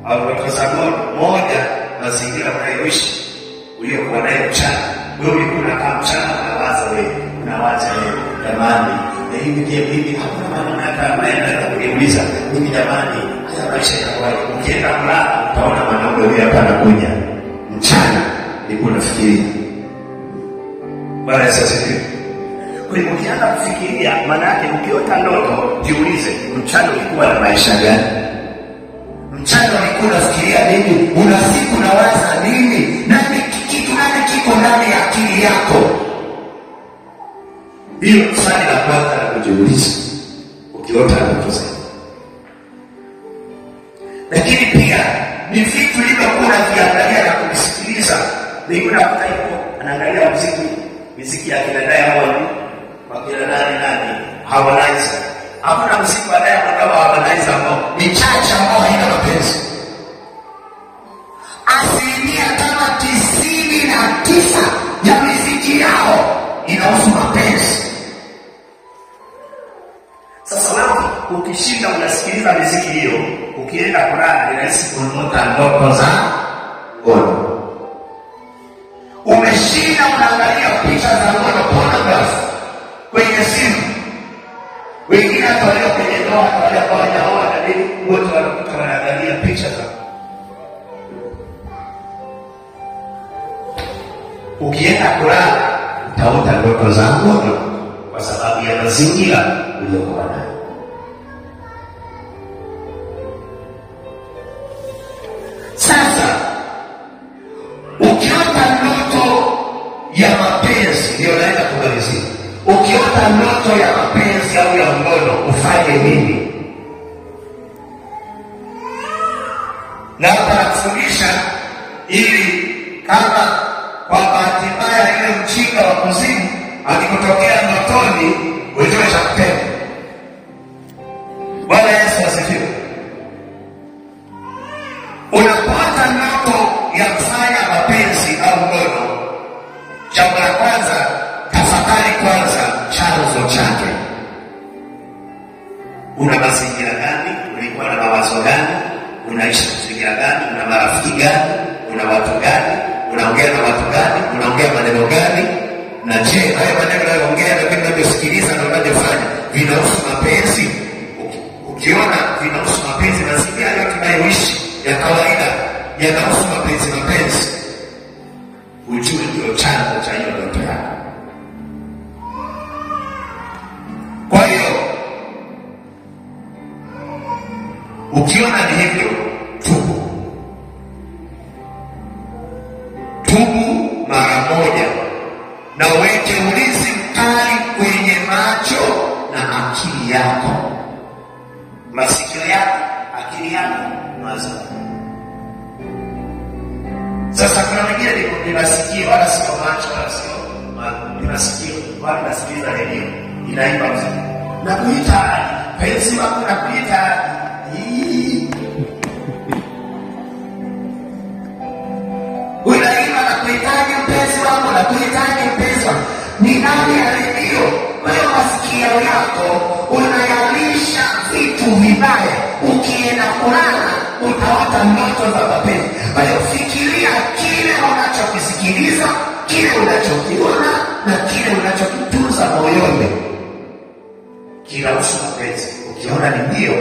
au ndoto za ngono. Moja, mazingira unayoishi uliokuwa nayo mchana. Wewe ulikuwa unakaa mchana unawaza wewe, jamani, na hivi hakuna maana hata maana kujiuliza, hivi jamani, haya maisha yanakuwa. Ukienda kulala utaona mwanaume huyu hapa anakuja. Mchana nilikuwa nafikiria. Bwana sasa hivi. Kwa hiyo ukianza kufikiria, maana yake ukiota ndoto, jiulize, mchana ulikuwa na maisha gani? Mchana ulikuwa unafikiria nini? Una siku nawaza nini? Nani kiko ndani ya akili yako? Hiyo swali la kwanza la kujiuliza ukiota ndoto zako. Lakini pia ni vitu vilivyokuwa viangalia na kusikiliza. Ndio unakuta yuko anaangalia muziki ya kina Diamond, wakina nani Harmonize. Hakuna muziki wa Diamond kama Harmonize ambao ni chache ambao haina mapenzi. Asilimia kama 99 ya muziki yao inahusu mapenzi. Sasa wewe ukishinda unasikiliza muziki hiyo, ukienda kulala inahisi kunuta ndoto za ngono. Umeshinda unaangalia picha za ngono pornography kwenye simu. Wengine wale kwenye ndoa wale ambao hawajaoa ndio wote wanakuta wanaangalia picha za. Ukienda kulala utaota ndoto za ngono kwa sababu ya mazingira uliyokuwa nayo. Sasa ukiota ndoto ya mapenzi, ndio naenda kumalizia. Ukiota ndoto ya mapenzi au ya ngono ufanye nini? Na kufundisha ili kama kwa bahati mbaya ile mchinga wa kuzimu akikutokea ndotoni ujue cha kutenda. Bwana Yesu asifiwe. Unapata ndoto ya kufanya mapenzi au ngono, jambo la kwanza, tafakari kwanza chanzo chake. Una mazingira gani? Ulikuwa na mawazo gani? Unaishi mazingira gani? Una marafiki gani? Una watu gani? Unaongea na watu gani? Unaongea maneno gani? Na je, hayo maneno unayoongea na kwenda kusikiliza na unayofanya vinahusu mapenzi? Ukiona vinahusu mapenzi, mazingira yote tunayoishi ya kawaida yanahusu mapenzi, ujue ndio chanzo cha hiyo ndoto yako. Kwa hiyo ukiona ni hivyo, tubu mara moja na uweke ulinzi mkali kwenye macho na akili yako, masikio yako, akili yako, mawazo. Sasa kuna wengine ni masikio wala sio macho wala sio masikio, wala nasikiliza redio inaimba muziki na kuita penzi wako na kuita unaimba na kuitaje mpenzi wako na kuitaje mpenzi wako. Ni nani ya redio? Wewe masikio yako unayalisha vitu vibaya. Ukienda kulala utaota ndoto za mapenzi. Kwa hiyo fikiria kile unachokisikiliza, kile unachokiona na kile unachokitunza moyoni. Kinahusu mapenzi. Ukiona ni ndio,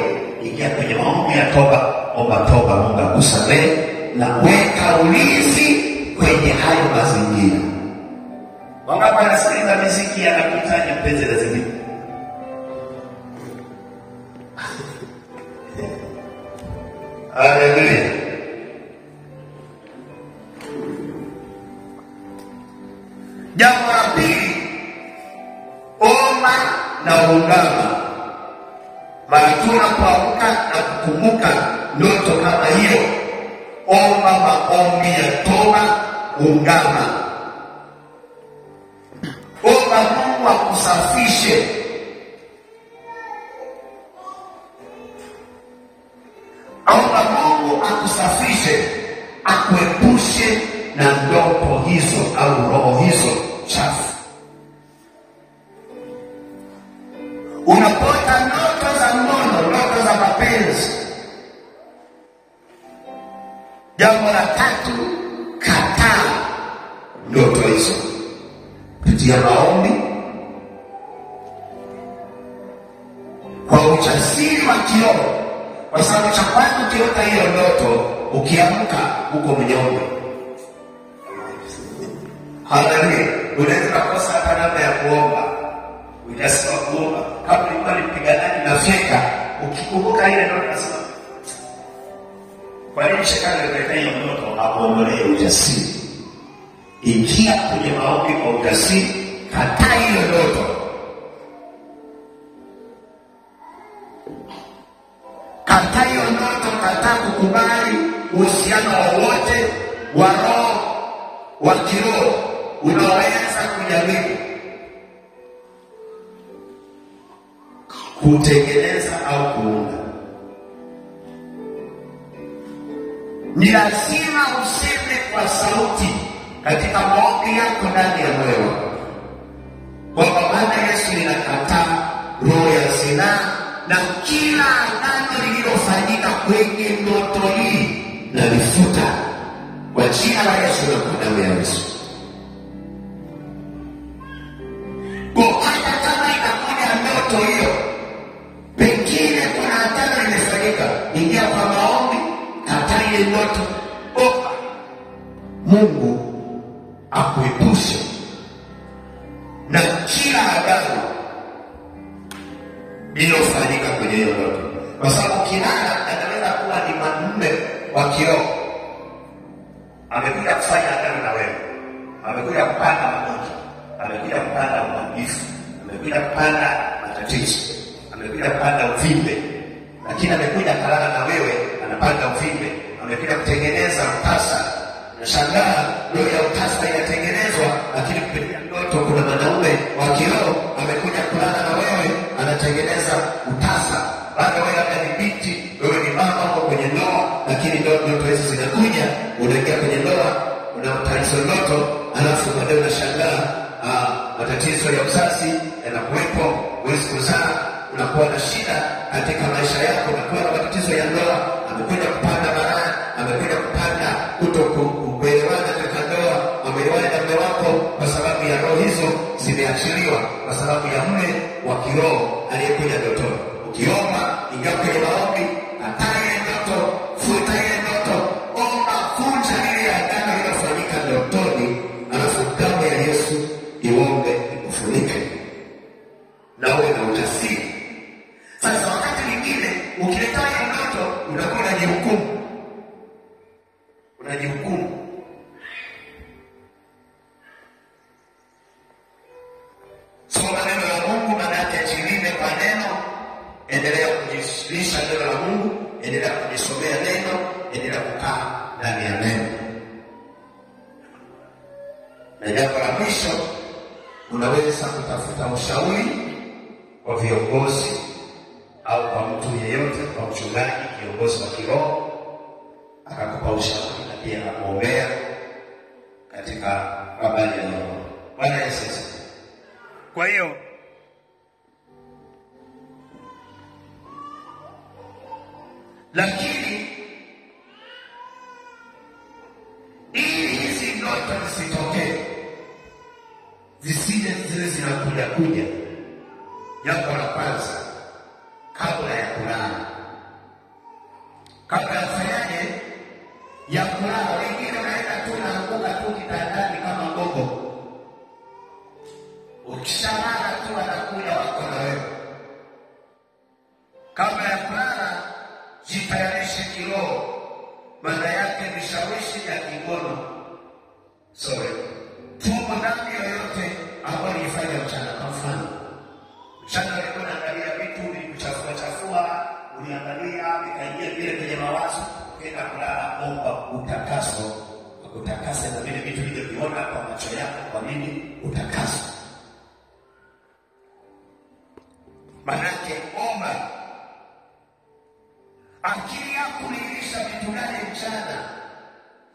ingia kwenye maombi ya toba, omba toba, Mungu akusamehe na weka ulinzi kwenye hayo mazingira. Wangapi wanasikiliza muziki anakuitaje mpenzi lazima? Haleluya. Jambo la pili, omba na ungama. Mara tunapoamka na kukumbuka ndoto kama hiyo, omba maombi ya toba, ungama. Omba Mungu akusafishe. Omba Mungu akusafishe, akuepushe na ndoto hizo au roho hizo chafu. Unapota ndoto za ngono, ndoto za mapenzi, Jambo la tatu, kataa ndoto hizo kupitia maombi, kwa ujasiri wa kiroho. Kwa sababu cha kwanza, ukiota hiyo ndoto, ukiamka uko mnyonge. Haleluya. Unaweza kukosa hata namna ya kuomba. Unasema kuomba kama ulikuwa ni mpiganaji na feka, ukikumbuka ile ndoto unasema, kwa nini shetani analeta hiyo ndoto? Akuondolee ujasiri. Ingia kwenye maombi kwa ujasiri, kataa hiyo ndoto. Kataa hiyo ndoto, kataa kukubali uhusiano wowote wa roho, wa kiroho unaoweza kujaribu kutengeneza au kuunda. Ni lazima useme kwa sauti katika maombi yako ndani ya moyo kwamba Bwana Yesu, ninakataa roho ya zinaa na kila agano lililofanyika kwenye ndoto hii nalifuta kwa jina la Yesu na kwa damu ya Yesu. Kwa hata kama inakuja ndoto hiyo, pengine kuna agano limefanyika, ingia kwa maombi, kataa ile ndoto, omba Mungu akuepushe na kila agano lililofanyika kwenye hiyo ndoto. Kwa sababu kinana anaweza kuwa ni mwanamume wa kiroho, amekuja kufanya agano na wewe, amekuja kupanda magonjwa, amekuja kupanda uharibifu, amekuja kupanda matatizo, amekuja kupanda uvimbe, lakini amekuja kalala na wewe, anapanda uvimbe, amekuja kutengeneza utasa. Nashangaa roho ya utasa inatengenezwa, lakini kupitia ndoto kuna mwanaume wa kiroho amekuja kulala na wewe, anatengeneza utasa. Bado wewe unadhibiti, wewe ni mama au kwenye ndoa, lakini ndoto hizo zinakuja, unaingia kwenye ndoa, unamtaiso ndoto, alafu baadaye unashangaa matatizo ya uzazi yanakuwepo, huwezi kuzaa, unakuwa na shida katika maisha yako, unakuwa na matatizo ya ndoa. Amekuja kupanda maradhi, amekuja kupanda kutokuelewana katika ndoa, ameelewana na mume wako kwa sababu ya roho hizo zimeachiliwa, kwa sababu ya mume wa kiroho aliyekuja ndotoni. Ukiomba, ingia kwenye maombi, kataa ile ndoto, futa ile ndoto, omba, vunja ile agano lililofanyika ndotoni, alafu damu ya Yesu iombe ikufunike na uwe na ujasiri. Sasa wakati mwingine ukileta hiyo ndoto, unakuwa unajihukumu. Soma neno la Mungu, maana yake jilinde kwa neno. Endelea kujilisha neno la Mungu, endelea kujisomea neno, endelea kukaa ndani ya neno. Na jambo la mwisho, unaweza kutafuta ushauri kwa viongozi au kwa mtu yeyote, kwa mchungaji, kiongozi wa kiroho, akakupa ushauri na pia akuombea katika habari ya ndoa. Bwana Yesu. Kwa hiyo lakini ili hizi ndoto zisitokee, zisije zile zinakuja, jambo la kwanza, kabla ya kulala, kabla ya fanyaje ya kulala, wengine wanaenda tu naanguka tu kitandani kama gogo. Ukishalala tu anakuja wako na wewe. Kabla ya kulala, jitayarishe kiroho, maana yake vishawishi ya kingono. Tumo dhambi yoyote ambayo ilifanya mchana. Kwa mfano, mchana ulikuwa unaangalia vitu vilikuchafua, uliangalia vikaingia vile kwenye mawazo, ukaenda kulala, omba utakaso, utakase na vile vitu vilivyoviona kwa macho yako. Kwa nini utakaso? Manake omba. Akili yako ulilisha vitu gani mchana?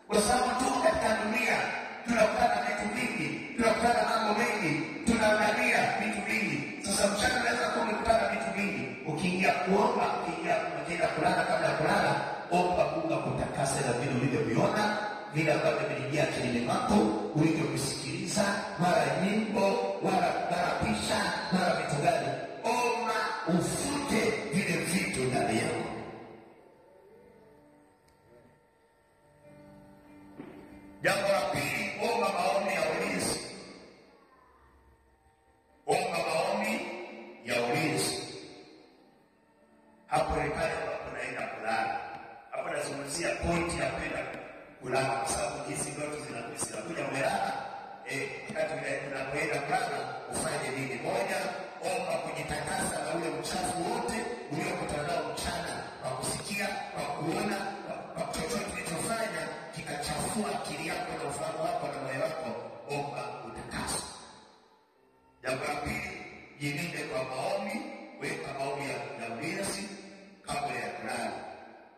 Kwa sababu tu katika dunia tunakutana vitu vingi, tunakutana mambo mengi, tunaangalia vitu vingi. Sasa mchana unaweza kuwa umekutana vitu vingi. Ukiingia kuomba, ukiingia kulala, kabla ya kulala, omba Mungu akutakase. kutakasa na vile ulivyoviona, vile ambavyo viliingia akilini mwako, ulivyovisikiliza, mara nyimbo, mara picha, mara vitu gani. Omba ufute vile vitu ndani yako. Jambo la pili, omba maombi ya ulinzi. Omba maombi ya ulinzi. Hapo ni pale ambapo naenda kulala. Hapo nazungumzia pointi ya kwenda kulala, kwa sababu hizi ndoto zinakuja umelala. Wakati unapoenda kulala ufanye nini? Moja, omba kujitakasa na ule uchafu wote uliokutana nao mchana, kwa kusikia, kwa kuona, kwa chochote kilichofanya kikachafua akili yako na ufahamu wako na moyo wako. Omba utakase. Jambo la pili, jilinde kwa maombi. Weka maombi ya ulinzi kabla ya kulala.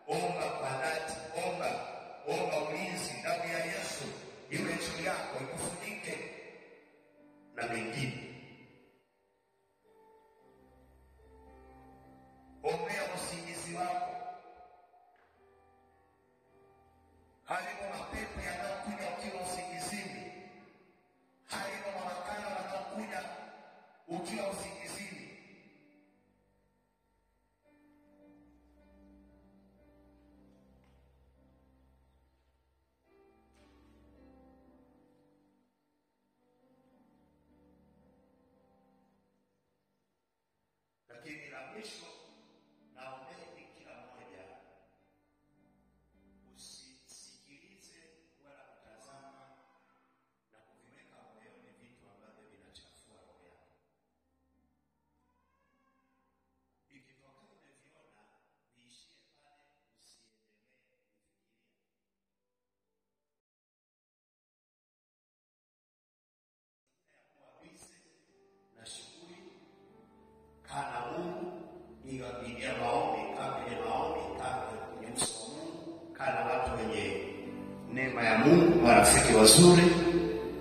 Omba kwa dhati. Omba ulinzi. Damu ya Yesu iwe juu yako, ikufunike na mengine. Ombea usingizi wako. Halipo mapepo yanayokuja ukiwa usingizini. Halipo mawakala wanaokuja ukiwa usingizini. Lakini la mwisho, naombeni kila mmoja usisikilize wala kutazama na kuviweka moyoni vitu ambavyo vinachafua roho yako. Ikitokea umeviona, viishie pale, usiendelee kufikiria. Na shughuli kana Mungu, niwapigia maombi, kwenye maombi, kwenye uso wa Mungu, kana watu wenye neema ya Mungu, marafiki wazuri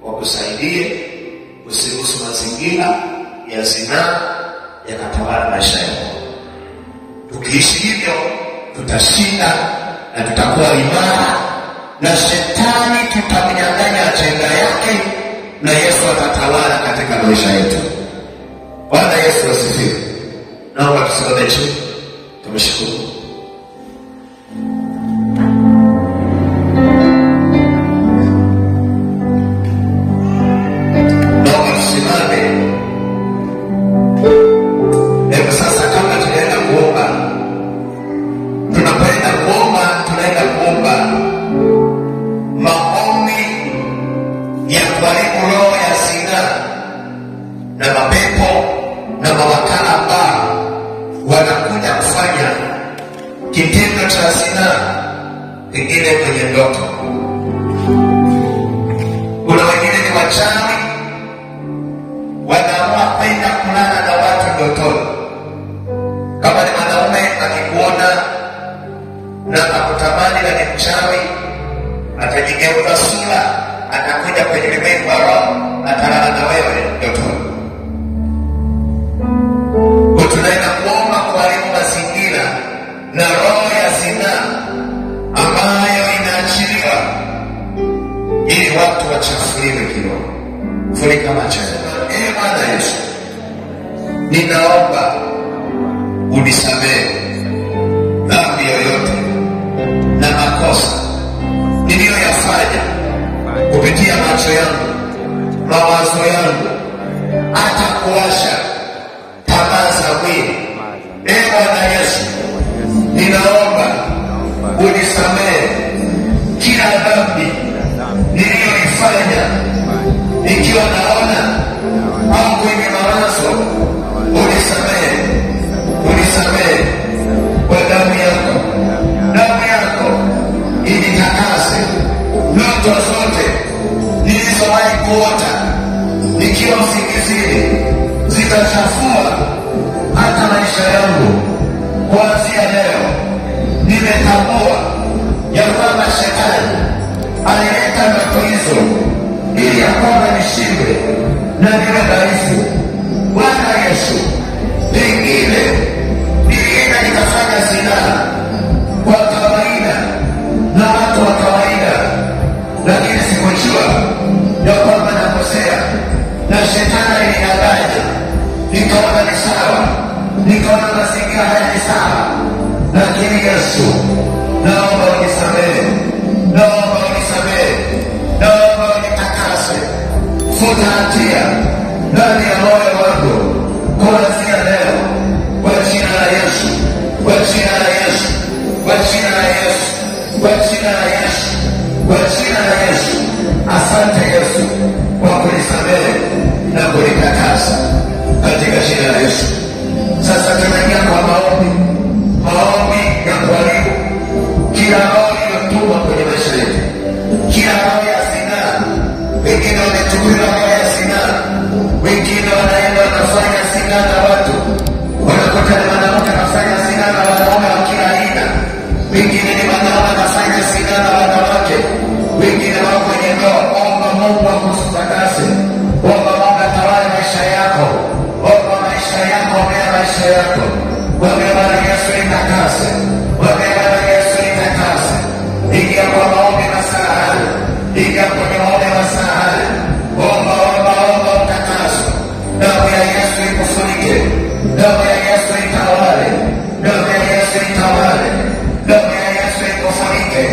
wakusaidie. Usiruhusu mazingira ya zinaa yakatawala maisha yako. Tukiishi hivyo, tutashinda na tutakuwa imara, na shetani tutamnyang'anya ajenda yake, na Yesu atatawala katika maisha yetu. Bwana Yesu asifiwe. Naomba tusimame chini, tumshukuru. Naomba tusimame. Hebu sasa, kama tunaenda kuomba, tunaenda kuomba maombi ya kuharibu roho ya zinaa na mapepo na mawakala ambao wanakuja kufanya kitendo cha zinaa, pengine kwenye ndoto. Kuna wengine ni wachawi, wanaamua kwenda kulala na watu ndotoni. Kama ni mwanaume akikuona na akutamani na ni mchawi, atajigeuza sura, atakuja kwenye limwengu wa roho, atalala na wewe ndotoni. Tunaenda kuomba kuharibu mazingira na roho ya zinaa ambayo inaachiliwa, ili watu wachafuliwe kiroho. Funika macho. Bwana Yesu, ninaomba unisamehe dhambi yoyote na makosa niliyoyafanya kupitia macho yangu, mawazo yangu, hata kuwasha tamaa za mwili. Bwana Yesu, ninaomba unisamehe kila dhambi niliyoifanya nikiwa naona au kwenye mawazo. Unisamehe kwa damu yako initakase. Ndoto zote nilizowahi kuota nikiwa usingizini zitachafua hata maisha yangu. Kuanzia leo nimetambua ya kwamba shetani alileta ndoto hizo ili ya kwamba nishindwe na niwe dhaifu. Bwana Yesu, pengine nilienda nikafanya zinaa kwa kawaida na mazingira haya ni sawa, lakini Yesu, naomba unisamehe, naomba unisamehe, naomba unitakase, futa hatia ndani ya moyo wangu kuanzia leo, kwa jina la Yesu, kwa jina la Yesu, kwa jina la Yesu, kwa jina la Yesu, kwa jina la Yesu. Asante Yesu kwa kunisamehe na kunitakasa katika jina la Yesu. Sasa tunaingia kwa maombi ya kuharibu kila roho iliyotumwa kwenye maisha yetu, kila roho ya zinaa. Wengine wamechukuliwa roho ya zinaa, wengine wanaenda wanafanya zinaa na watu, wanakuta ni mwanamke anafanya zinaa na wanaume wa kila aina, wengine ni wanaume wanafanya zinaa na wanawake, wengine wako kwenye ndoa. Omba Mungu akutakase, omba Mungu atawale maisha yako, omba maisha yako, omba maisha yako, omba Bwana Yesu nitakase, omba Bwana Yesu nitakase. Ingia kwa maombi masaa haya, ingia kwenye maombi masaa haya, omba utakaso. Damu ya Yesu ikufunike, damu ya Yesu itawale, damu ya Yesu itawale, damu ya Yesu ikufunike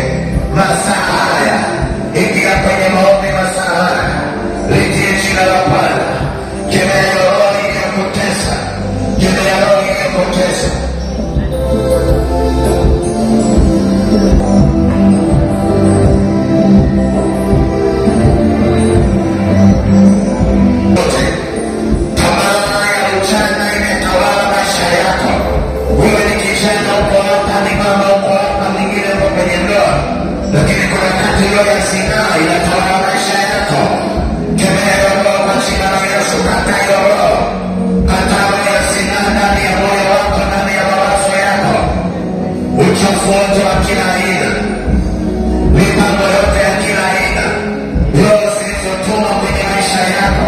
masaa haya. Ingia kwenye maombi masaa haya, litie jina la Bwana. Kemea roho iliyokutesa, kemea roho iliyokutesa. Tamaa ya ujana imetawala maisha yako. Wewe ni kijana, uko hapa, ni mama, uko hapa, mwingine uko kwenye ndoa, lakini kuna tatizo ya zinaa inatawala maisha yako. Kemea roho kwa jina la Yesu, kata hiyo roho, kata roho ya zinaa ndani ya moyo wako, ndani ya mawazo yako, uchafu wote wa kila aina, mipango yote ya kila aina, roho zilizotuma kwenye maisha yako,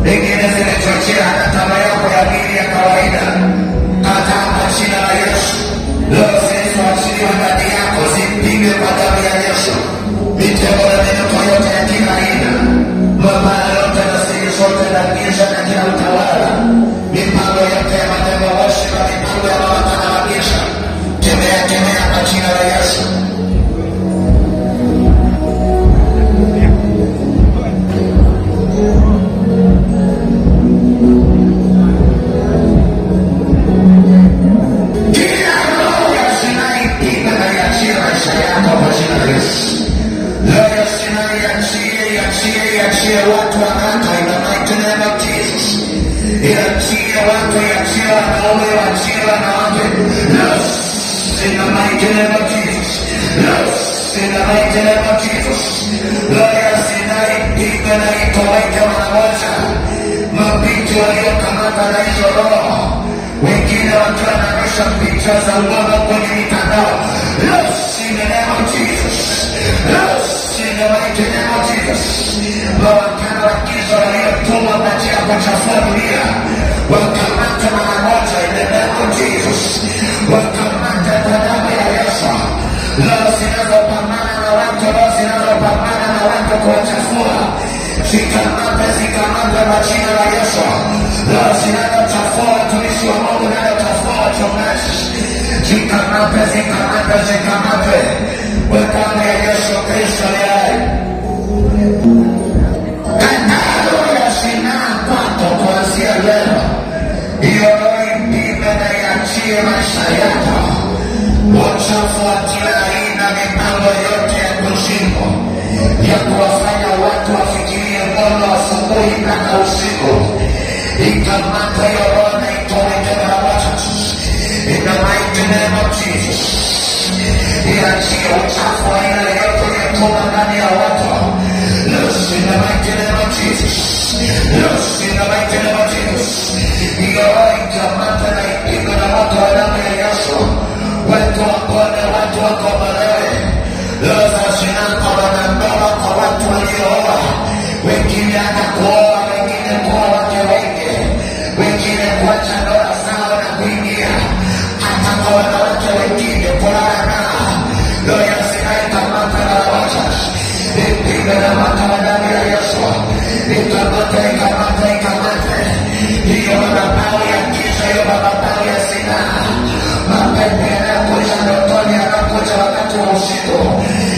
wengine zimechochea hata tamaa yako ya mwili ya kawaida, kata kwa jina la Yesu. Roho zilizoachiliwa ndani yako zipigwe kwa damu ya Yesu. Mitego na minyoko yote ya kila aina, mabaya yote na siri zote na giza na kila utawala, mipango yote ya matembo moshi na mipango ya mawaka na magisha, kemea kwa jina la Yesu. Kila roho ya zinaa ipigwe na iachie maisha yako kwa jina la Yesu. Roho ya zinaa iachie watu wa kata, in the mighty name of Jesus. Iachie watu, iachie wanaume, iachie wanawake. In the mighty name of Jesus. In the mighty name of Jesus. Roho ya zinaa ipigwe na itoweke mara moja. Mabinti waliokamata na hizo roho, wengine wakiwa wanarusha picha za uongo kwenye mitandao. In the name of Jesus. In the mighty name of Jesus. Mawakala wa giza waliotumwa kwa njia ya kuchafua dunia, wakamata mara moja. In the name of Jesus. Wakamata kwa damu ya Yesu. Roho zinazopambana na watu, roho zinazopambana na watu kuwachafua, zikamata kwa jina la Yesu. Roho zinazochafua watumishi wa Mungu, zinazochafua wachungaji, zikamate kwa damu ya Yesu Kristo aliye hai. Katalo ya zinaa kwako kuanzia leo, hiyo roho ipime na iachie maisha yako. Uchafu wa kila aina, mipango yote ya kuzimu ya kuwafanya watu wafikirie ngono asubuhi mpaka usiku, ikamata hiyo roho na itoweke mara moja. In the mighty name of Jesus. Iachie uchafu wa aina yote iliyotuma ndani ya watu. In the mighty name of Jesus. In the mighty name of Jesus. Hiyo roho ikamata na ipigwe na moto wa damu ya Yesu. Watu wapone, watu wakombolewe. Roho za zinaa kwa wanandoa, kwa watu waliooa, wengine hata kuoa, wengine kuoa wake wengi, wengine kuacha ndoa zao na kuingia hata kwa wanawake wengine kulala nao. Roho ya zinaa ikamata na wacha, ipigwe na moto wa damu ya Yesu. Ikamate hiyo madhabahu ya giza, hiyo madhabahu ya zinaa, usiku.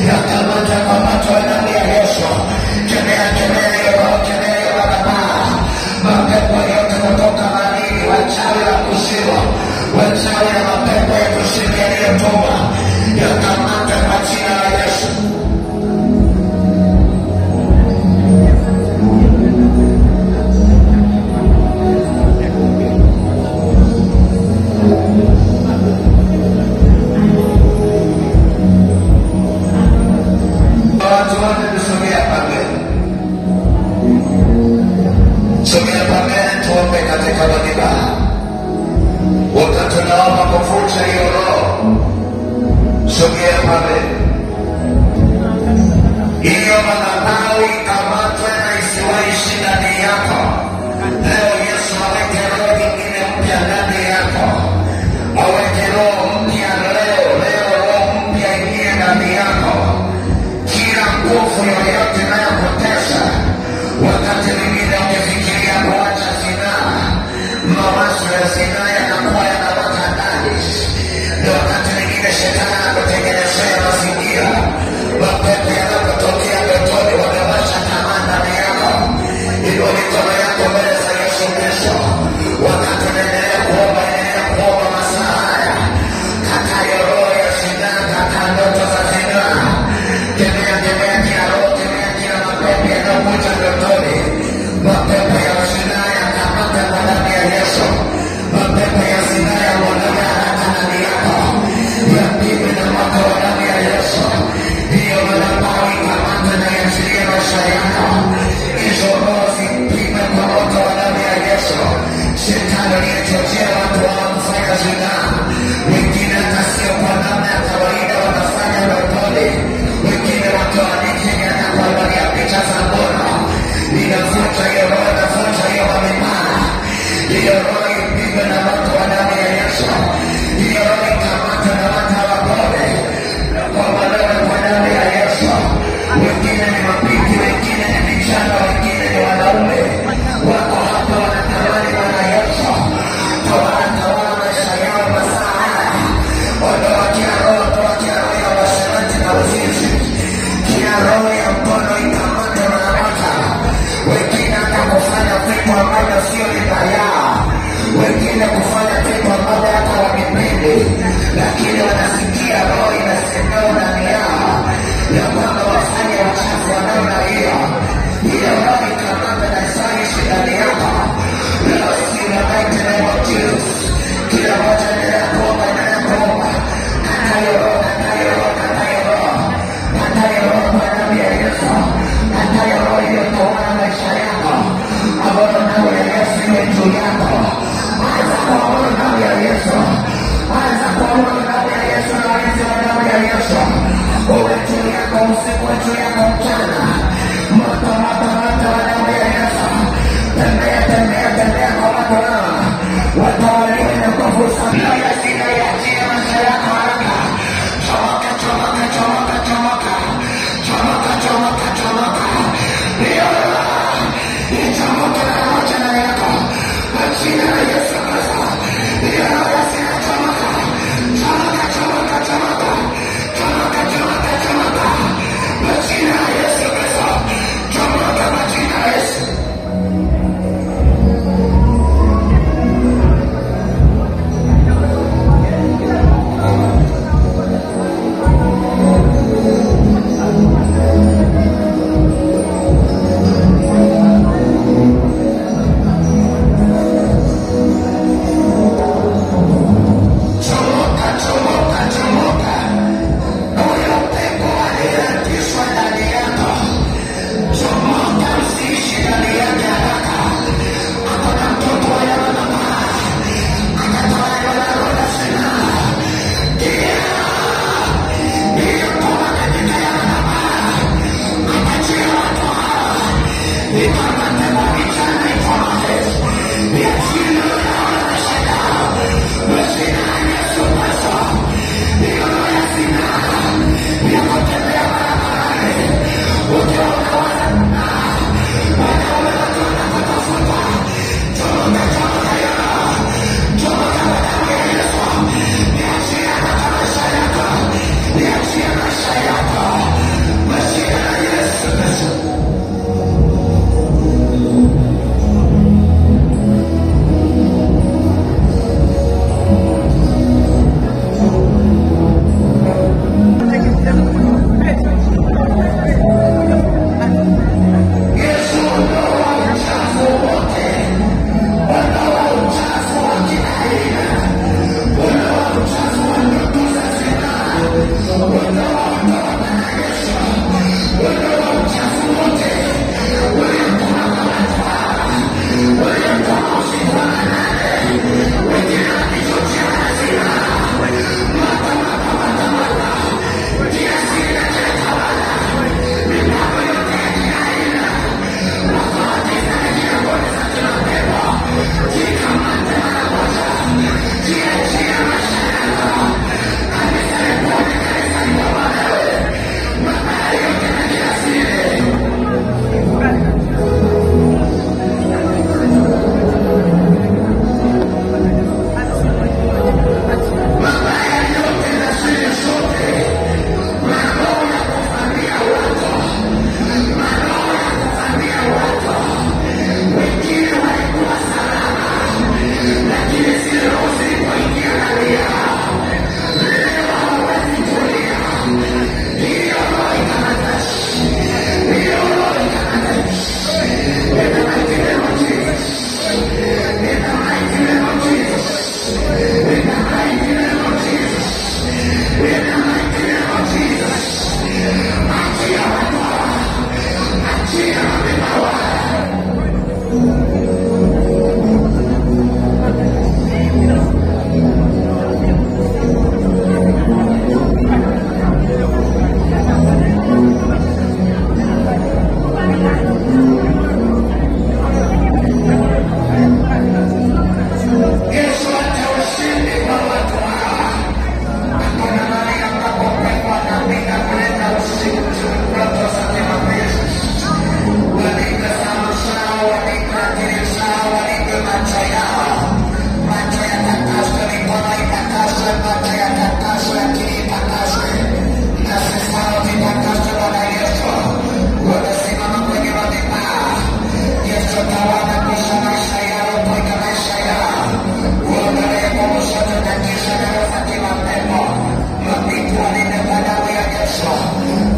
Yakamata kwa macho ya damu ya Yesu. Kemea hiyo roho, kemea hiyo madhabahu. Mapepo yote kutoka madini, wachawi wa kuzimu, wachawi na mapepo ya kuzimu yaliyotumwa, yakamata kwa jina la Yesu. Watu wote tusogea pambeni. Sogea pambeni tuombe katika madhabahu. Wakati tunaomba kufuta hiyo roho, sogea pambeni. Hiyo madhabahu ikamatwe na isiwaishi ndani yako. Leo Yesu aweke roho nyingine mpya ndani yako. Aweke roho mpya leo roho mpya ingie ndani yako. Kila nguvu yoyote inayopoteza, wakati mwingine ukifikiria kuacha zinaa, mawazo ya zinaa yanakuwa yanawaka ndani. Ndio wakati mwingine shetani anakutengenezea mazingira, mapepo yanapotokea ndotoni wamewasha tamaa ndani yako. Hivyo mikono yako mbele za Yesu Kristo, wakati unaendelea kuomba masaa haya, kata hiyo roho ya zinaa, kata ndoto za zinaa. Kemea kila roho, kemea kila mapepo yanayokuja ndotoni. Mapepo ya zinaa yakamata kwa damu ya Yesu. Mapepo ya zinaa yaondoke haraka ndani yako, yapigwe na moto wa damu ya Yesu. Hiyo madhabahu ikamata na iachilie maisha yako. Hizo roho zipigwe kwa moto wa damu ya Yesu. Shetani aliyechochea watu wao kufanya zinaa, wengine hata sio kwa namna ya kawaida wanafanya ndotoni, wengine watoanike na kuangalia picha za ngono. Ninafuta hiyo roho, nafuta hiyo mamimara. Hiyo roho ipigwe na moto wa damu ya Yesu. Hiyo roho ikamata na watu wapone kwa walewe kwa damu ya Yesu. Wengine ni mapiki, wengine ni vijana, wengine ni wanaume. Wako hapa wanatamani Bwana Yesu, wanatawala maisha yao masaa haya. Ondoa kila roho, toa kila roho ya uasherati na uzinzi. Kila roho ya mkono ikamate maramata. Wengine hata kufanya vitu ambavyo sio vibaya, wengine kufanya vitu ambavyo hata wavipendi, lakini wanasikia roho inasemea ndani yao ya kwamba wafanye uchafu wa namna hiyo. Hiyo roho ikamate na isaishi ndani yako. Leo si na mighty name of Jesus. Kila moja endelea kuomba. Kata hiyo roho, kata hiyo roho, kata hiyo roho. Kata hiyo roho kwa damu ya Yesu. Kata hiyo roho iliyotawala maisha yako. Ambayo damu ya Yesu iwe juu yako. Anza kuamuru damu ya Yesu. Anza kuamuru damu ya Yesu na walinzi wa damu ya Yesu. Uwe juu yako usiku, uwe juu yako mchana. Moto wa damu ya Yesu. Tembea kwa watu hawa. Watawaliwe na nguvu za Roho ya zina iachie maisha yako haraka. Chomoka. Hiyo ichomoke na moja na yako. Kwa jina la Yesu Kristo. Hiyo roho zina chomoka. Kwa jina la Yesu Kristo. Chomoka kwa jina la Yesu.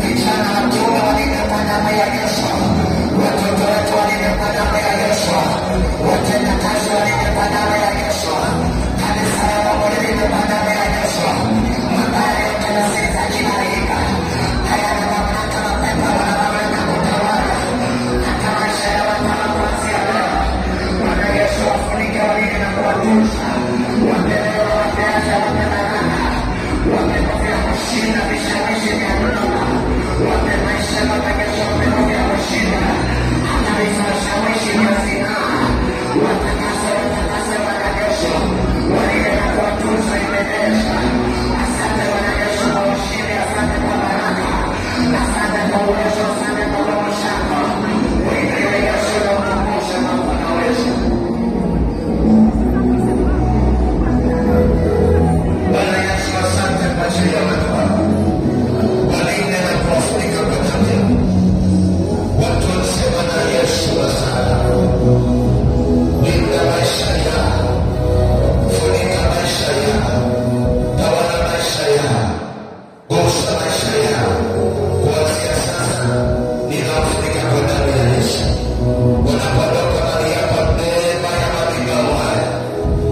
Vijana wa kiume walinde kwa damu ya Yesu. Watoto wetu walinde kwa damu ya Yesu. Watenda kazi walinde kwa damu ya Yesu. Kanisa la Mungu lilinde kwa damu ya Yesu. Mabaya yote yasihitaji malaika. Hayana mamlaka mapepo wala mamlaka kutawala. Hata maisha ya watu wanapoanzia leo. Bwana Yesu wafunike walinde na kuwatunza. Wapeleo wapeaje wape baraka. Wamepokea kushinda vishawishi vya dunia. Wape maisha Baba Yesu wamepokea kushinda. Hata vishawishi vya zinaa. Watakase Bwana Yesu. Walinde na kuwatunza imedesha. Asante Bwana Yesu kwa ushindi. Asante kwa baraka. Asante kwa uwezo. Asante kwa roho yako. Wewe Yesu unakumbusha mambo unaweza. Bwana Yesu asante kwa ajili ya watu wako. Walinde na kuwafunika kwa damu yako. Watunze Bwana Yesu asante. Linda maisha yao. Funika maisha yao. Tawala maisha yao. Gusa maisha yao. Kuanzia sasa ninawafunika kwa damu ya Yesu. Wanapoondoka mahali hapa mbele ya maligao haya.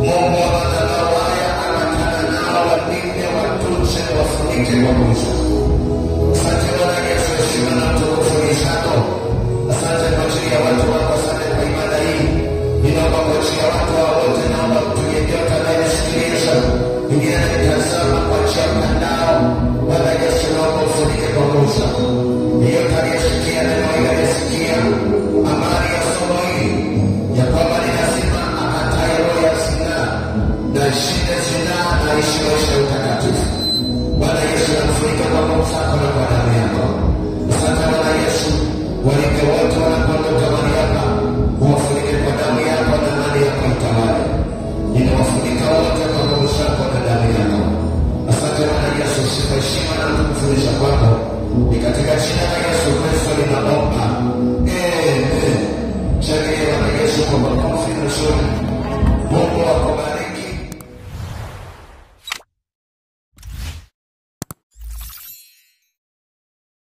Mungu wa madhabahu haya anatana nao, walinde, watunze, wafunike kwa gusa. Asante Bwana Yesu, heshima na utukufu ni zako. Asante kwa ajili ya watu wako. Asante kwa ibada hii. Ninaomba kwa ajili ya watu hao wote, naomba mtu yeyote anayesikiliza, mwingine anayetazama kwa njia ya mtandao, Bwana Yesu naomba ufunike kwa gusa. Yeyote aliyesikia neno hili